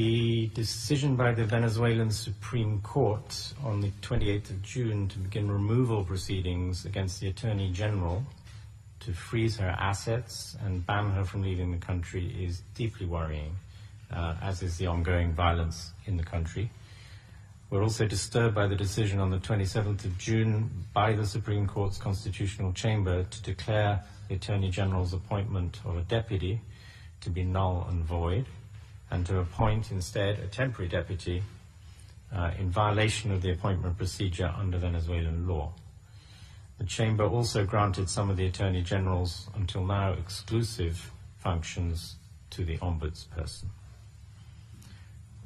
The decision by the Venezuelan Supreme Court on the 28th of June to begin removal proceedings against the Attorney General to freeze her assets and ban her from leaving the country is deeply worrying, as is the ongoing violence in the country. We're also disturbed by the decision on the 27th of June by the Supreme Court's Constitutional Chamber to declare the Attorney General's appointment of a deputy to be null and void, and to appoint instead a temporary deputy in violation of the appointment procedure under Venezuelan law. The Chamber also granted some of the Attorney General's until now exclusive functions to the Ombudsperson.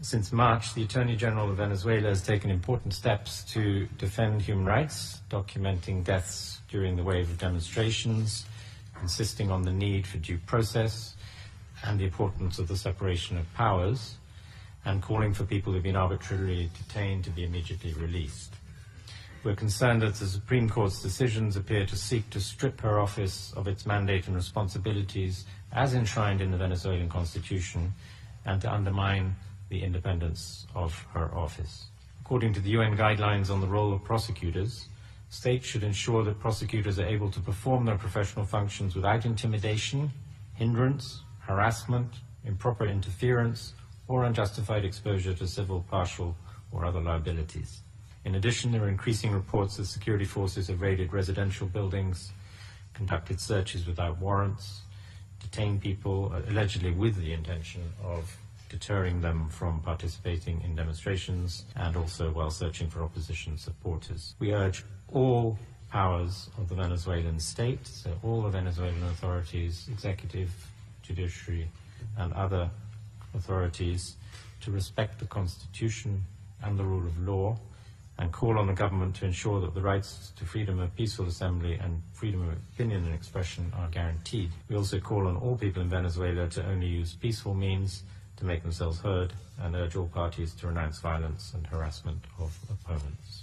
Since March, the Attorney General of Venezuela has taken important steps to defend human rights, documenting deaths during the wave of demonstrations, insisting on the need for due process and the importance of the separation of powers, and calling for people who have been arbitrarily detained to be immediately released. We're concerned that the Supreme Court's decisions appear to seek to strip her office of its mandate and responsibilities as enshrined in the Venezuelan Constitution, and to undermine the independence of her office. According to the UN guidelines on the role of prosecutors, states should ensure that prosecutors are able to perform their professional functions without intimidation, hindrance, harassment, improper interference, or unjustified exposure to civil, partial, or other liabilities. In addition, there are increasing reports that security forces have raided residential buildings, conducted searches without warrants, detained people allegedly with the intention of deterring them from participating in demonstrations, and also while searching for opposition supporters. We urge all powers of the Venezuelan state, so all the Venezuelan authorities, executive, judiciary, and other authorities, to respect the Constitution and the rule of law, and call on the government to ensure that the rights to freedom of peaceful assembly and freedom of opinion and expression are guaranteed. We also call on all people in Venezuela to only use peaceful means to make themselves heard, and urge all parties to renounce violence and harassment of opponents.